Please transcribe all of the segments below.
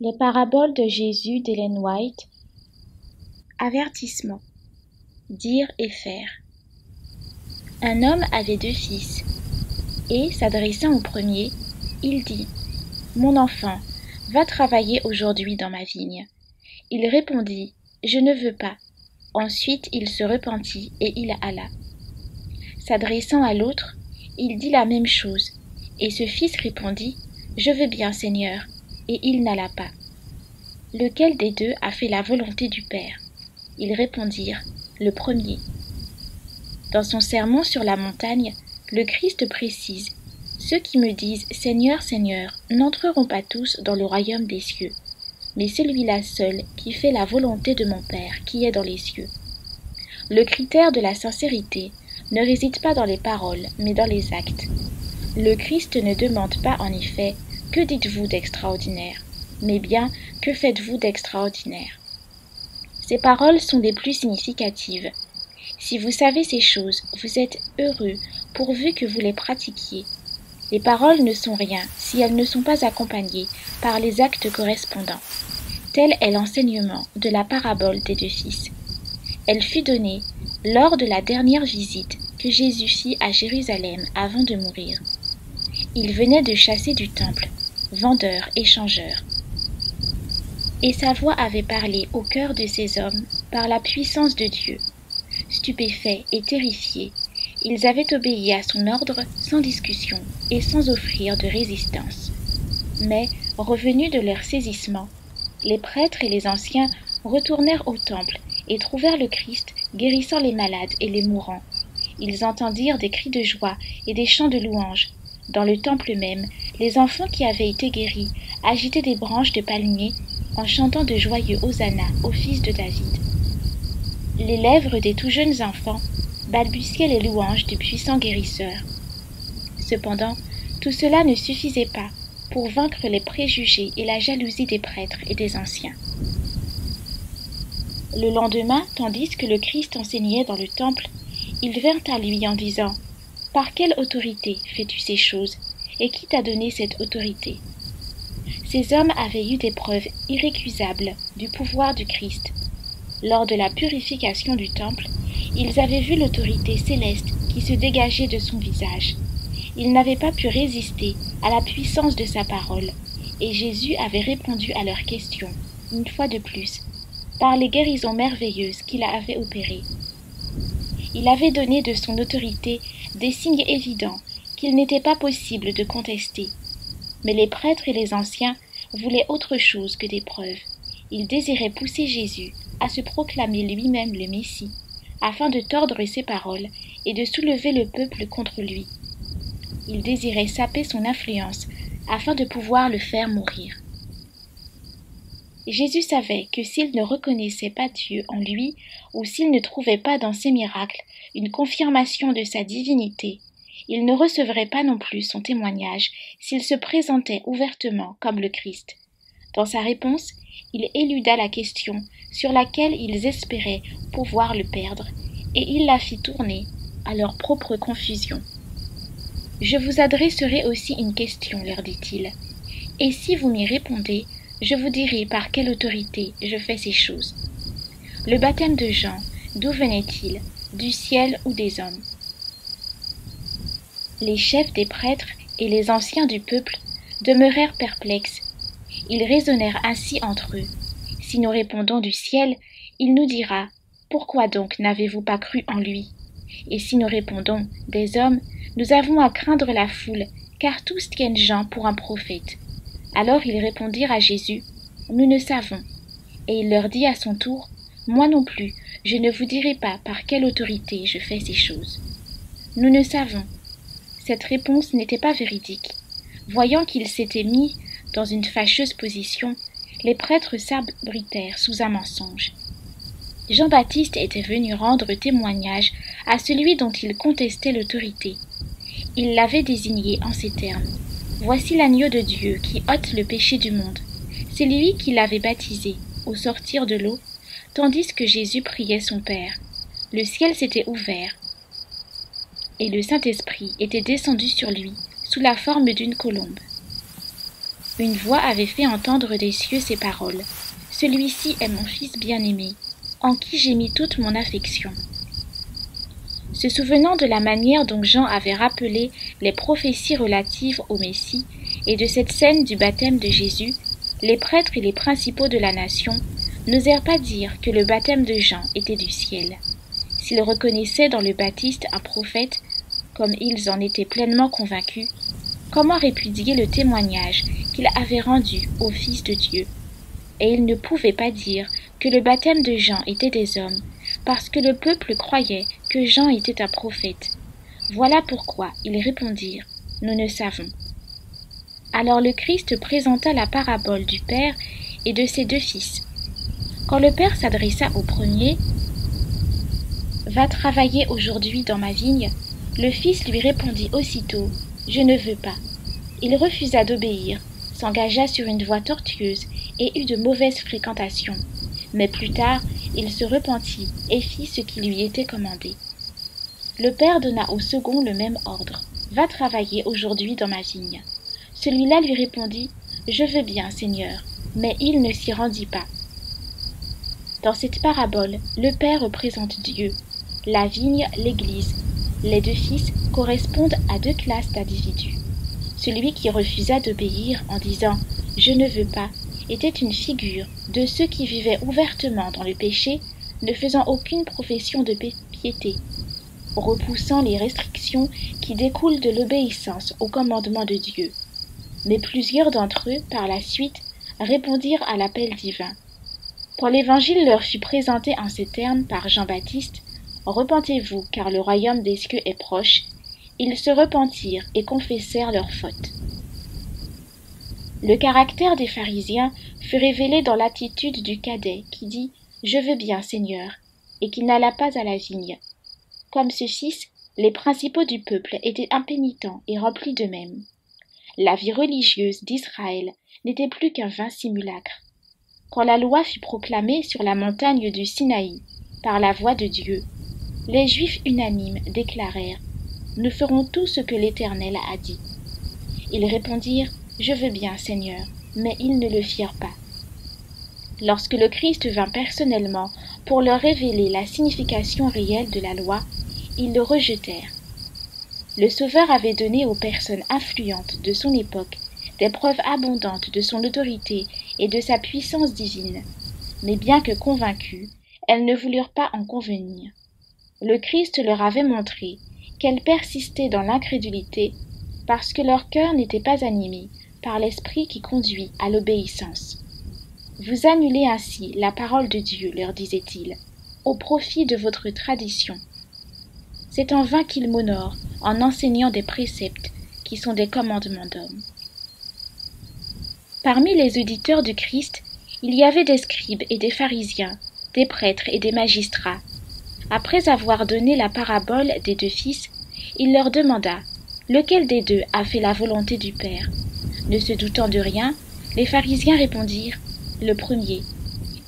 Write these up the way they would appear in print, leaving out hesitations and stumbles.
Les paraboles de Jésus d'Ellen White. Avertissement. Dire et faire. Un homme avait 2 fils, et, s'adressant au premier, il dit : « Mon enfant, va travailler aujourd'hui dans ma vigne. » Il répondit : « Je ne veux pas. » Ensuite il se repentit et il alla. S'adressant à l'autre, il dit la même chose, et ce fils répondit : « Je veux bien, Seigneur. » Et il n'alla pas. Lequel des 2 a fait la volonté du Père ? Ils répondirent : le premier. Dans son sermon sur la montagne, le Christ précise : ceux qui me disent Seigneur, Seigneur, n'entreront pas tous dans le royaume des cieux, mais celui-là seul qui fait la volonté de mon Père qui est dans les cieux. Le critère de la sincérité ne réside pas dans les paroles, mais dans les actes. Le Christ ne demande pas en effet « Que dites-vous d'extraordinaire ?» mais bien « Que faites-vous d'extraordinaire ?» Ces paroles sont les plus significatives. Si vous savez ces choses, vous êtes heureux pourvu que vous les pratiquiez. Les paroles ne sont rien si elles ne sont pas accompagnées par les actes correspondants. Tel est l'enseignement de la parabole des 2 fils. Elle fut donnée lors de la dernière visite que Jésus fit à Jérusalem avant de mourir. Il venait de chasser du temple, vendeurs et changeurs. Et sa voix avait parlé au cœur de ces hommes par la puissance de Dieu. Stupéfaits et terrifiés, ils avaient obéi à son ordre sans discussion et sans offrir de résistance. Mais, revenus de leur saisissement, les prêtres et les anciens retournèrent au temple et trouvèrent le Christ guérissant les malades et les mourants. Ils entendirent des cris de joie et des chants de louange. Dans le temple même, les enfants qui avaient été guéris agitaient des branches de palmier en chantant de joyeux hosanna au fils de David. Les lèvres des tout jeunes enfants balbutiaient les louanges du puissant guérisseur. Cependant, tout cela ne suffisait pas pour vaincre les préjugés et la jalousie des prêtres et des anciens. Le lendemain, tandis que le Christ enseignait dans le temple, ils vinrent à lui en disant : « Par quelle autorité fais-tu ces choses, et qui t'a donné cette autorité ?» Ces hommes avaient eu des preuves irrécusables du pouvoir du Christ. Lors de la purification du temple, ils avaient vu l'autorité céleste qui se dégageait de son visage. Ils n'avaient pas pu résister à la puissance de sa parole, et Jésus avait répondu à leurs questions, une fois de plus, par les guérisons merveilleuses qu'il avait opérées. Il avait donné de son autorité des signes évidents qu'il n'était pas possible de contester. Mais les prêtres et les anciens voulaient autre chose que des preuves. Ils désiraient pousser Jésus à se proclamer lui-même le Messie, afin de tordre ses paroles et de soulever le peuple contre lui. Ils désiraient saper son influence afin de pouvoir le faire mourir. Jésus savait que s'il ne reconnaissait pas Dieu en lui, ou s'il ne trouvait pas dans ses miracles une confirmation de sa divinité, il ne recevrait pas non plus son témoignage s'il se présentait ouvertement comme le Christ. Dans sa réponse, il éluda la question sur laquelle ils espéraient pouvoir le perdre, et il la fit tourner à leur propre confusion. « Je vous adresserai aussi une question, leur dit-il, et si vous m'y répondez, je vous dirai par quelle autorité je fais ces choses. Le baptême de Jean, d'où venait-il, du ciel ou des hommes ?» Les chefs des prêtres et les anciens du peuple demeurèrent perplexes. Ils raisonnèrent ainsi entre eux. Si nous répondons du ciel, il nous dira : pourquoi donc n'avez-vous pas cru en lui ? Et si nous répondons des hommes, nous avons à craindre la foule, car tous tiennent Jean pour un prophète. Alors ils répondirent à Jésus : nous ne savons. Et il leur dit à son tour : moi non plus, je ne vous dirai pas par quelle autorité je fais ces choses. Nous ne savons. Cette réponse n'était pas véridique. Voyant qu'ils s'étaient mis dans une fâcheuse position, les prêtres s'abritèrent sous un mensonge. Jean-Baptiste était venu rendre témoignage à celui dont il contestait l'autorité. Il l'avait désigné en ces termes : « Voici l'agneau de Dieu qui ôte le péché du monde. » C'est lui qui l'avait baptisé au sortir de l'eau, tandis que Jésus priait son Père. Le ciel s'était ouvert, et le Saint-Esprit était descendu sur lui sous la forme d'une colombe. Une voix avait fait entendre des cieux ces paroles. Celui-ci est mon fils bien-aimé, en qui j'ai mis toute mon affection. Se souvenant de la manière dont Jean avait rappelé les prophéties relatives au Messie et de cette scène du baptême de Jésus, les prêtres et les principaux de la nation n'osèrent pas dire que le baptême de Jean était du ciel. S'ils reconnaissaient dans le Baptiste un prophète, comme ils en étaient pleinement convaincus, comment répudier le témoignage qu'il avait rendu au Fils de Dieu? Et ils ne pouvaient pas dire que le baptême de Jean était des hommes, parce que le peuple croyait que Jean était un prophète. Voilà pourquoi ils répondirent « Nous ne savons ». Alors le Christ présenta la parabole du Père et de ses 2 fils. Quand le Père s'adressa au premier, « Va travailler aujourd'hui dans ma vigne », le Fils lui répondit aussitôt « Je ne veux pas ». Il refusa d'obéir, s'engagea sur une voie tortueuse et eut de mauvaises fréquentations. Mais plus tard, il se repentit et fit ce qui lui était commandé. Le Père donna au second le même ordre. « Va travailler aujourd'hui dans ma vigne ». Celui-là lui répondit « Je veux bien, Seigneur », mais il ne s'y rendit pas. Dans cette parabole, le Père représente Dieu, la vigne, l'Église. Les 2 fils correspondent à 2 classes d'individus. Celui qui refusa d'obéir en disant « Je ne veux pas » était une figure de ceux qui vivaient ouvertement dans le péché, ne faisant aucune profession de piété, repoussant les restrictions qui découlent de l'obéissance au commandement de Dieu. Mais plusieurs d'entre eux, par la suite, répondirent à l'appel divin. Quand l'Évangile leur fut présenté en ces termes par Jean-Baptiste, « Repentez-vous, car le royaume des cieux est proche », ils se repentirent et confessèrent leurs fautes. Le caractère des pharisiens fut révélé dans l'attitude du cadet qui dit « Je veux bien, Seigneur », et qui n'alla pas à la vigne. Comme ce fils, les principaux du peuple étaient impénitents et remplis d'eux-mêmes. La vie religieuse d'Israël n'était plus qu'un vain simulacre. Quand la loi fut proclamée sur la montagne du Sinaï par la voix de Dieu, les Juifs unanimes déclarèrent « Nous ferons tout ce que l'Éternel a dit ». Ils répondirent « Je veux bien, Seigneur », mais ils ne le firent pas. Lorsque le Christ vint personnellement pour leur révéler la signification réelle de la loi, ils le rejetèrent. Le Sauveur avait donné aux personnes influentes de son époque des preuves abondantes de son autorité et de sa puissance divine, mais bien que convaincues, elles ne voulurent pas en convenir. Le Christ leur avait montré qu'elles persistaient dans l'incrédulité parce que leur cœur n'était pas animé par l'esprit qui conduit à l'obéissance. Vous annulez ainsi la parole de Dieu, leur disait-il, au profit de votre tradition. C'est en vain qu'ils m'honorent en enseignant des préceptes qui sont des commandements d'hommes. Parmi les auditeurs du Christ, il y avait des scribes et des pharisiens, des prêtres et des magistrats. Après avoir donné la parabole des 2 fils, il leur demanda « Lequel des 2 a fait la volonté du Père ?» Ne se doutant de rien, les pharisiens répondirent « Le premier ».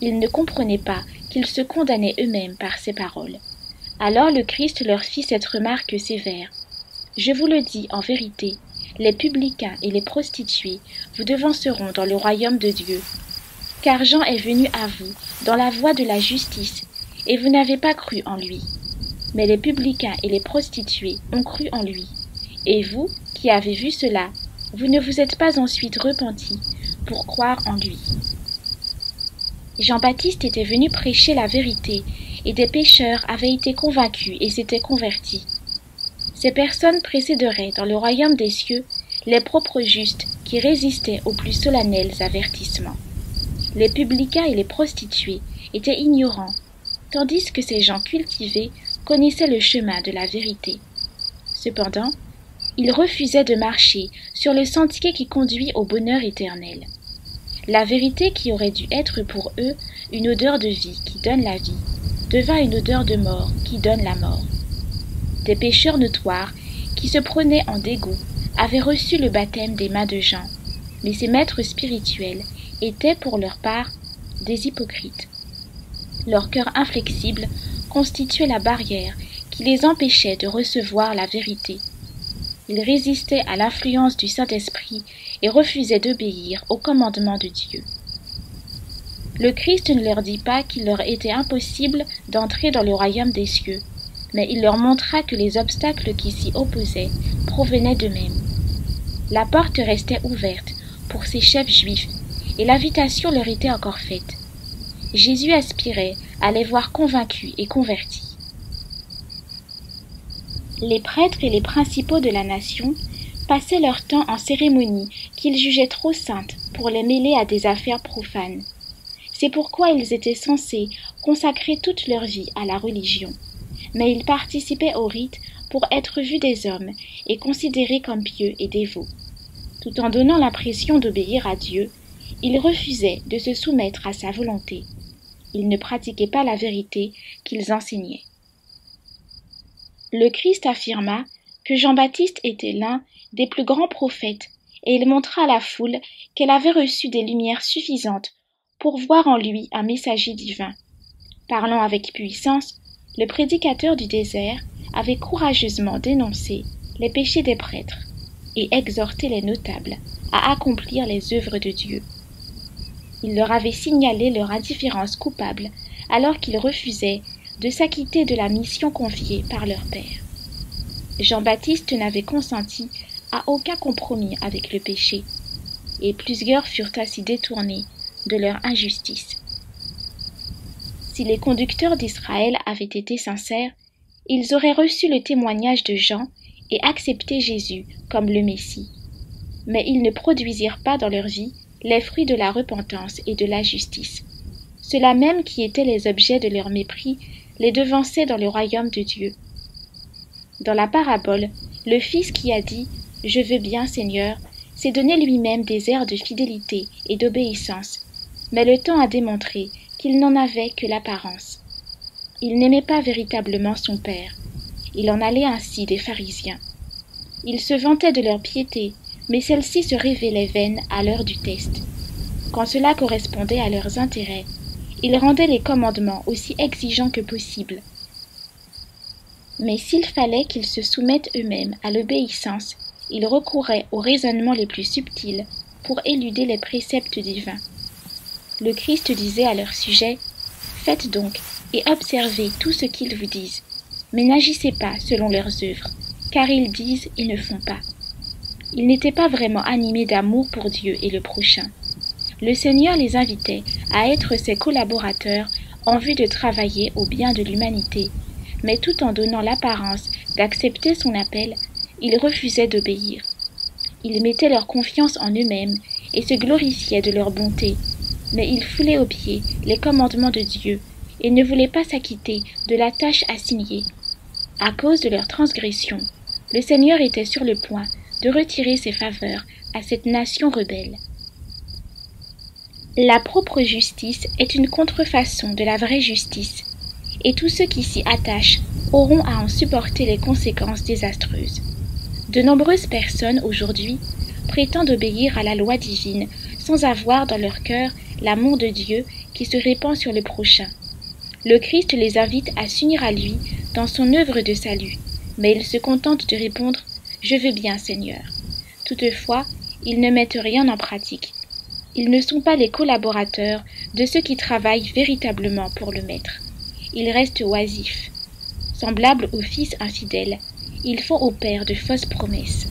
Ils ne comprenaient pas qu'ils se condamnaient eux-mêmes par ces paroles. Alors le Christ leur fit cette remarque sévère. « Je vous le dis en vérité, les publicains et les prostituées vous devanceront dans le royaume de Dieu. Car Jean est venu à vous dans la voie de la justice, et vous n'avez pas cru en lui. Mais les publicains et les prostituées ont cru en lui. Et vous, qui avez vu cela, vous ne vous êtes pas ensuite repentis pour croire en lui. » Jean-Baptiste était venu prêcher la vérité, et des pécheurs avaient été convaincus et s'étaient convertis. Ces personnes précéderaient dans le royaume des cieux les propres justes qui résistaient aux plus solennels avertissements. Les publicains et les prostituées étaient ignorants, tandis que ces gens cultivés connaissaient le chemin de la vérité. Cependant, ils refusaient de marcher sur le sentier qui conduit au bonheur éternel. La vérité qui aurait dû être pour eux une odeur de vie qui donne la vie, devint une odeur de mort qui donne la mort. Des pécheurs notoires, qui se prenaient en dégoût, avaient reçu le baptême des mains de Jean, mais ces maîtres spirituels étaient pour leur part des hypocrites. Leur cœur inflexible constituait la barrière qui les empêchait de recevoir la vérité. Ils résistaient à l'influence du Saint-Esprit et refusaient d'obéir aux commandements de Dieu. Le Christ ne leur dit pas qu'il leur était impossible d'entrer dans le royaume des cieux, mais il leur montra que les obstacles qui s'y opposaient provenaient d'eux-mêmes. La porte restait ouverte pour ces chefs juifs, et l'invitation leur était encore faite. Jésus aspirait à les voir convaincus et convertis. Les prêtres et les principaux de la nation passaient leur temps en cérémonies qu'ils jugeaient trop saintes pour les mêler à des affaires profanes. C'est pourquoi ils étaient censés consacrer toute leur vie à la religion. Mais ils participaient au rite pour être vus des hommes et considérés comme pieux et dévots. Tout en donnant l'impression d'obéir à Dieu, ils refusaient de se soumettre à sa volonté. Ils ne pratiquaient pas la vérité qu'ils enseignaient. Le Christ affirma que Jean-Baptiste était l'un des plus grands prophètes, et il montra à la foule qu'elle avait reçu des lumières suffisantes pour voir en lui un messager divin. Parlant avec puissance, le prédicateur du désert avait courageusement dénoncé les péchés des prêtres et exhorté les notables à accomplir les œuvres de Dieu. Il leur avait signalé leur indifférence coupable alors qu'ils refusaient de s'acquitter de la mission confiée par leur père. Jean-Baptiste n'avait consenti à aucun compromis avec le péché, et plusieurs furent ainsi détournés de leur injustice. Si les conducteurs d'Israël avaient été sincères, ils auraient reçu le témoignage de Jean et accepté Jésus comme le Messie. Mais ils ne produisirent pas dans leur vie les fruits de la repentance et de la justice. Ceux-là même qui étaient les objets de leur mépris les devançaient dans le royaume de Dieu. Dans la parabole, le Fils qui a dit « Je veux bien, Seigneur », s'est donné lui-même des airs de fidélité et d'obéissance, mais le temps a démontré qu'il n'en avait que l'apparence. Il n'aimait pas véritablement son Père. Il en allait ainsi des pharisiens. Ils se vantaient de leur piété, mais celle-ci se révélait vaine à l'heure du test. Quand cela correspondait à leurs intérêts, ils rendaient les commandements aussi exigeants que possible. Mais s'il fallait qu'ils se soumettent eux-mêmes à l'obéissance, ils recouraient aux raisonnements les plus subtils pour éluder les préceptes divins. Le Christ disait à leur sujet « Faites donc et observez tout ce qu'ils vous disent, mais n'agissez pas selon leurs œuvres, car ils disent et ne font pas. » Ils n'étaient pas vraiment animés d'amour pour Dieu et le prochain. Le Seigneur les invitait à être ses collaborateurs en vue de travailler au bien de l'humanité, mais tout en donnant l'apparence d'accepter son appel, ils refusaient d'obéir. Ils mettaient leur confiance en eux-mêmes et se glorifiaient de leur bonté, mais ils foulaient aux pieds les commandements de Dieu et ne voulaient pas s'acquitter de la tâche assignée. À cause de leur transgression, le Seigneur était sur le point de retirer ses faveurs à cette nation rebelle. La propre justice est une contrefaçon de la vraie justice, et tous ceux qui s'y attachent auront à en supporter les conséquences désastreuses. De nombreuses personnes aujourd'hui prétendent obéir à la loi divine sans avoir dans leur cœur l'amour de Dieu qui se répand sur le prochain. Le Christ les invite à s'unir à lui dans son œuvre de salut, mais ils se contentent de répondre « Je veux bien, Seigneur ». Toutefois, ils ne mettent rien en pratique. Ils ne sont pas les collaborateurs de ceux qui travaillent véritablement pour le Maître. Ils restent oisifs. Semblables aux fils infidèles, ils font au Père de fausses promesses.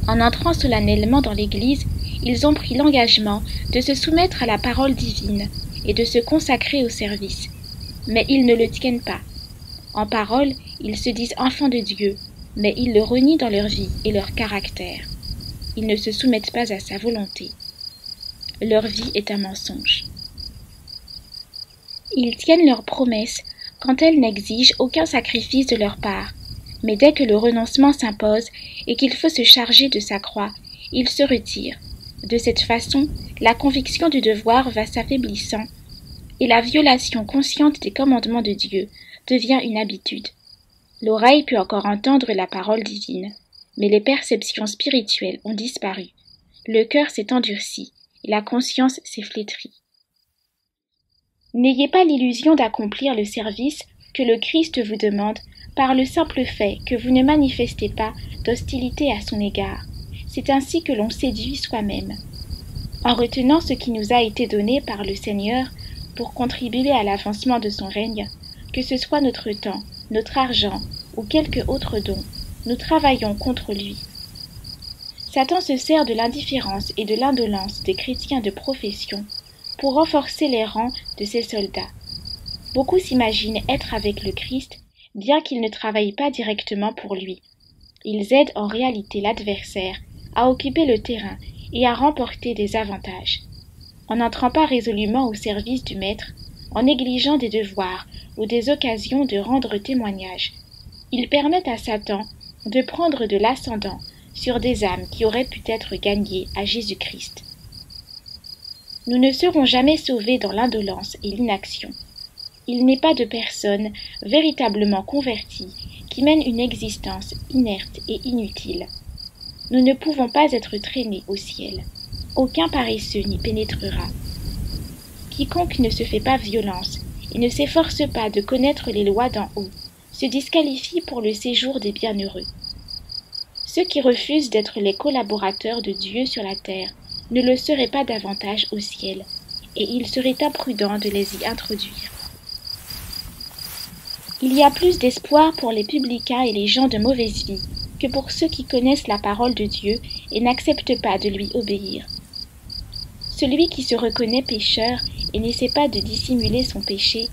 En entrant solennellement dans l'Église, ils ont pris l'engagement de se soumettre à la parole divine et de se consacrer au service. Mais ils ne le tiennent pas. En parole, ils se disent enfants de Dieu, mais ils le renient dans leur vie et leur caractère. Ils ne se soumettent pas à sa volonté. Leur vie est un mensonge. Ils tiennent leurs promesses quand elles n'exigent aucun sacrifice de leur part, mais dès que le renoncement s'impose et qu'il faut se charger de sa croix, ils se retirent. De cette façon, la conviction du devoir va s'affaiblissant et la violation consciente des commandements de Dieu devient une habitude. L'oreille peut encore entendre la parole divine, mais les perceptions spirituelles ont disparu. Le cœur s'est endurci et la conscience s'est flétrie. N'ayez pas l'illusion d'accomplir le service que le Christ vous demande par le simple fait que vous ne manifestez pas d'hostilité à son égard. C'est ainsi que l'on séduit soi-même. En retenant ce qui nous a été donné par le Seigneur pour contribuer à l'avancement de son règne, que ce soit notre temps, notre argent ou quelque autre don, nous travaillons contre lui. Satan se sert de l'indifférence et de l'indolence des chrétiens de profession pour renforcer les rangs de ses soldats. Beaucoup s'imaginent être avec le Christ, bien qu'ils ne travaillent pas directement pour lui. Ils aident en réalité l'adversaire à occuper le terrain et à remporter des avantages. En n'entrant pas résolument au service du Maître, en négligeant des devoirs ou des occasions de rendre témoignage, ils permettent à Satan de prendre de l'ascendant sur des âmes qui auraient pu être gagnées à Jésus-Christ. Nous ne serons jamais sauvés dans l'indolence et l'inaction. Il n'est pas de personne véritablement convertie qui mène une existence inerte et inutile. Nous ne pouvons pas être traînés au ciel. Aucun paresseux n'y pénétrera. Quiconque ne se fait pas violence et ne s'efforce pas de connaître les lois d'en haut se disqualifie pour le séjour des bienheureux. Ceux qui refusent d'être les collaborateurs de Dieu sur la terre ne le seraient pas davantage au ciel, et il serait imprudent de les y introduire. Il y a plus d'espoir pour les publicains et les gens de mauvaise vie que pour ceux qui connaissent la parole de Dieu et n'acceptent pas de lui obéir. Celui qui se reconnaît pécheur et n'essaie pas de dissimuler son péché,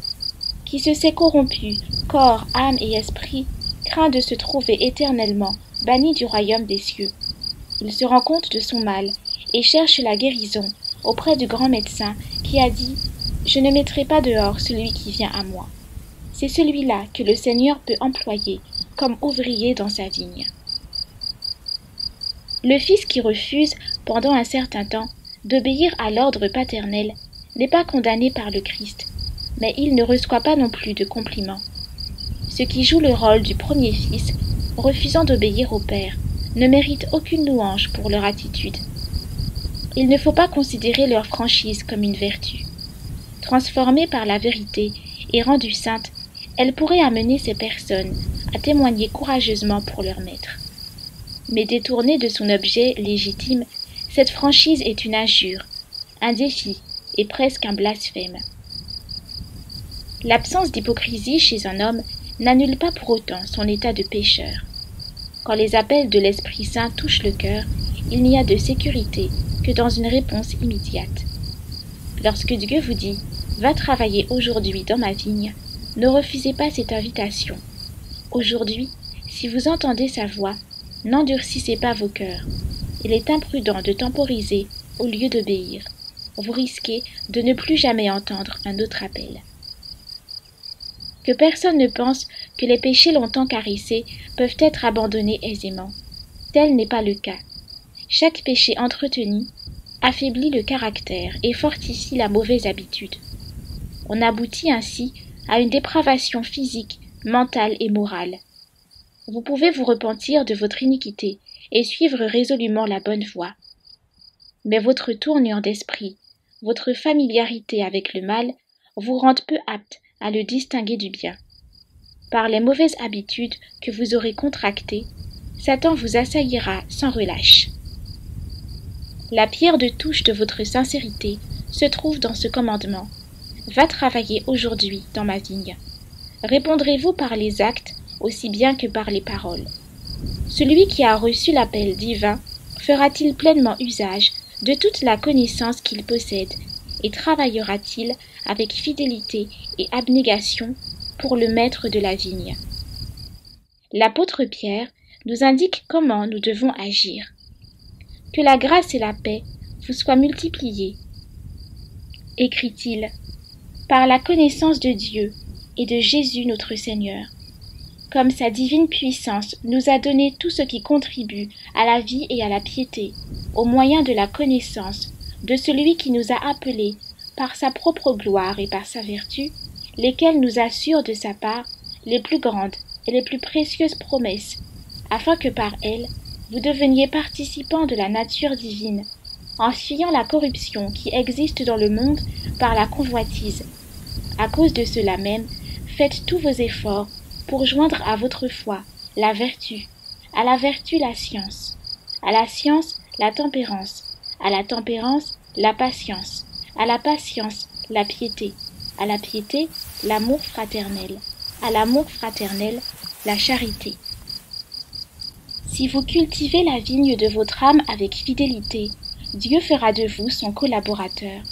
qui se sait corrompu, corps, âme et esprit, craint de se trouver éternellement banni du royaume des cieux. Il se rend compte de son mal et cherche la guérison auprès du grand médecin qui a dit « Je ne mettrai pas dehors celui qui vient à moi ». C'est celui-là que le Seigneur peut employer comme ouvrier dans sa vigne. Le fils qui refuse, pendant un certain temps, d'obéir à l'ordre paternel n'est pas condamné par le Christ, mais il ne reçoit pas non plus de compliments. Ceux qui jouent le rôle du premier fils, refusant d'obéir au Père, ne méritent aucune louange pour leur attitude. Il ne faut pas considérer leur franchise comme une vertu. Transformée par la vérité et rendue sainte, elle pourrait amener ces personnes à témoigner courageusement pour leur maître. Mais détournée de son objet légitime, cette franchise est une injure, un défi et presque un blasphème. L'absence d'hypocrisie chez un homme n'annule pas pour autant son état de pécheur. Quand les appels de l'Esprit Saint touchent le cœur, il n'y a de sécurité que dans une réponse immédiate. Lorsque Dieu vous dit « Va travailler aujourd'hui dans ma vigne », ne refusez pas cette invitation. Aujourd'hui, si vous entendez sa voix, n'endurcissez pas vos cœurs. Il est imprudent de temporiser au lieu d'obéir. Vous risquez de ne plus jamais entendre un autre appel. Que personne ne pense que les péchés longtemps caressés peuvent être abandonnés aisément. Tel n'est pas le cas. Chaque péché entretenu affaiblit le caractère et fortifie la mauvaise habitude. On aboutit ainsi à une dépravation physique, mentale et morale. Vous pouvez vous repentir de votre iniquité et suivre résolument la bonne voie. Mais votre tournure d'esprit, votre familiarité avec le mal vous rendent peu apte à le distinguer du bien. Par les mauvaises habitudes que vous aurez contractées, Satan vous assaillira sans relâche. La pierre de touche de votre sincérité se trouve dans ce commandement. Va travailler aujourd'hui dans ma vigne. Répondrez-vous par les actes aussi bien que par les paroles. Celui qui a reçu l'appel divin fera-t-il pleinement usage de toute la connaissance qu'il possède et travaillera-t-il avec fidélité et abnégation pour le maître de la vigne? L'apôtre Pierre nous indique comment nous devons agir. Que la grâce et la paix vous soient multipliées, écrit-il, par la connaissance de Dieu et de Jésus notre Seigneur. Comme sa divine puissance nous a donné tout ce qui contribue à la vie et à la piété, au moyen de la connaissance de celui qui nous a appelés par sa propre gloire et par sa vertu, lesquels nous assurent de sa part les plus grandes et les plus précieuses promesses, afin que par elles vous deveniez participants de la nature divine, en fuyant la corruption qui existe dans le monde par la convoitise. À cause de cela même, faites tous vos efforts pour joindre à votre foi la vertu, à la vertu la science, à la science la tempérance, à la tempérance la patience, à la patience la piété, à la piété l'amour fraternel, à l'amour fraternel la charité. Si vous cultivez la vigne de votre âme avec fidélité, Dieu fera de vous son collaborateur.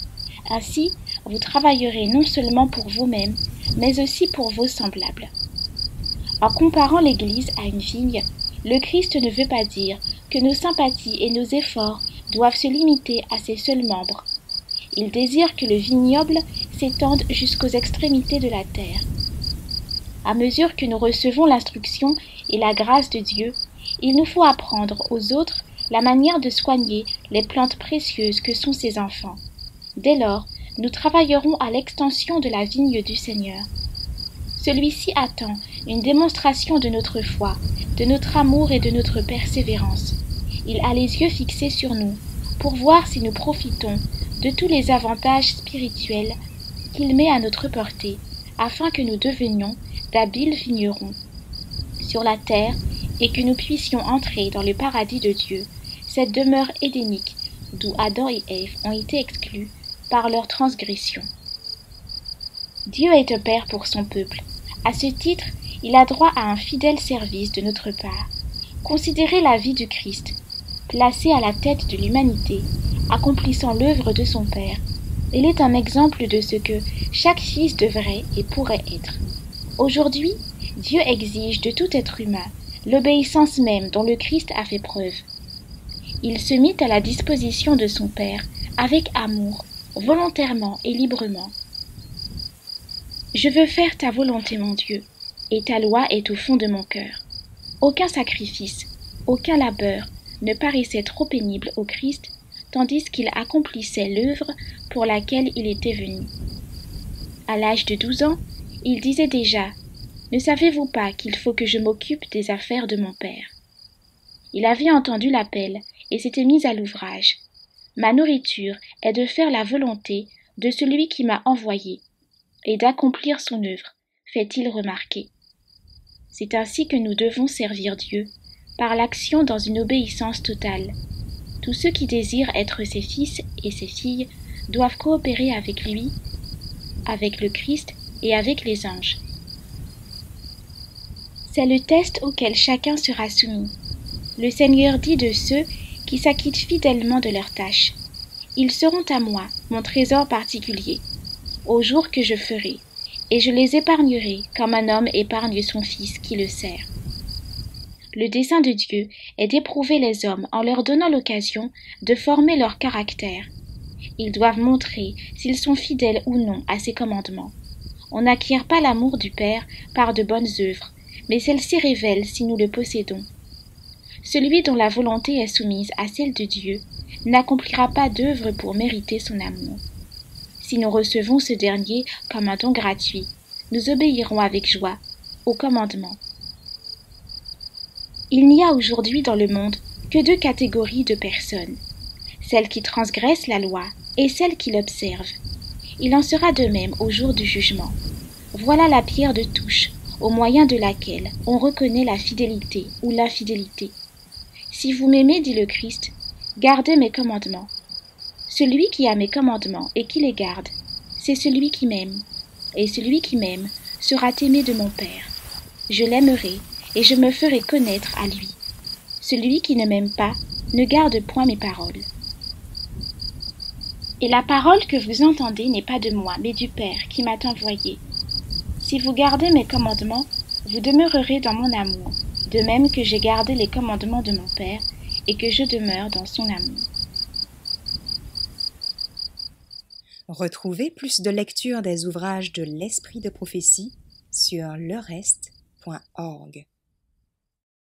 Ainsi, vous travaillerez non seulement pour vous-même, mais aussi pour vos semblables. En comparant l'Église à une vigne, le Christ ne veut pas dire que nos sympathies et nos efforts doivent se limiter à ses seuls membres. Il désire que le vignoble s'étende jusqu'aux extrémités de la terre. À mesure que nous recevons l'instruction et la grâce de Dieu, il nous faut apprendre aux autres la manière de soigner les plantes précieuses que sont ses enfants. Dès lors, nous travaillerons à l'extension de la vigne du Seigneur. Celui-ci attend une démonstration de notre foi, de notre amour et de notre persévérance. Il a les yeux fixés sur nous, pour voir si nous profitons de tous les avantages spirituels qu'il met à notre portée, afin que nous devenions d'habiles vignerons sur la terre et que nous puissions entrer dans le paradis de Dieu, cette demeure édénique d'où Adam et Ève ont été exclus par leur transgression. Dieu est un Père pour son peuple. À ce titre, il a droit à un fidèle service de notre part. Considérez la vie du Christ, placé à la tête de l'humanité, accomplissant l'œuvre de son Père. Il est un exemple de ce que chaque fils devrait et pourrait être. Aujourd'hui, Dieu exige de tout être humain l'obéissance même dont le Christ a fait preuve. Il se mit à la disposition de son Père avec amour, volontairement et librement. Je veux faire ta volonté, mon Dieu, et ta loi est au fond de mon cœur. Aucun sacrifice, aucun labeur ne paraissait trop pénible au Christ, tandis qu'il accomplissait l'œuvre pour laquelle il était venu. À l'âge de 12 ans, il disait déjà « Ne savez-vous pas qu'il faut que je m'occupe des affaires de mon Père ?» Il avait entendu l'appel et s'était mis à l'ouvrage. Ma nourriture est de faire la volonté de celui qui m'a envoyé et d'accomplir son œuvre, fait-il remarquer. C'est ainsi que nous devons servir Dieu, par l'action dans une obéissance totale. Tous ceux qui désirent être ses fils et ses filles doivent coopérer avec lui, avec le Christ et avec les anges. C'est le test auquel chacun sera soumis. Le Seigneur dit de ceux qui s'acquittent fidèlement de leurs tâches. Ils seront à moi, mon trésor particulier, au jour que je ferai, et je les épargnerai comme un homme épargne son fils qui le sert. Le dessein de Dieu est d'éprouver les hommes en leur donnant l'occasion de former leur caractère. Ils doivent montrer s'ils sont fidèles ou non à ses commandements. On n'acquiert pas l'amour du Père par de bonnes œuvres, mais celle-ci révèle si nous le possédons. Celui dont la volonté est soumise à celle de Dieu n'accomplira pas d'œuvre pour mériter son amour. Si nous recevons ce dernier comme un don gratuit, nous obéirons avec joie au commandement. Il n'y a aujourd'hui dans le monde que 2 catégories de personnes, celles qui transgressent la loi et celles qui l'observent. Il en sera de même au jour du jugement. Voilà la pierre de touche, au moyen de laquelle on reconnaît la fidélité ou l'infidélité. Si vous m'aimez, dit le Christ, gardez mes commandements. Celui qui a mes commandements et qui les garde, c'est celui qui m'aime. Et celui qui m'aime sera aimé de mon Père. Je l'aimerai et je me ferai connaître à lui. Celui qui ne m'aime pas ne garde point mes paroles. Et la parole que vous entendez n'est pas de moi, mais du Père qui m'a envoyé. Si vous gardez mes commandements, vous demeurerez dans mon amour, de même que j'ai gardé les commandements de mon Père et que je demeure dans son amour. Retrouvez plus de lectures des ouvrages de l'Esprit de prophétie sur lerest.org.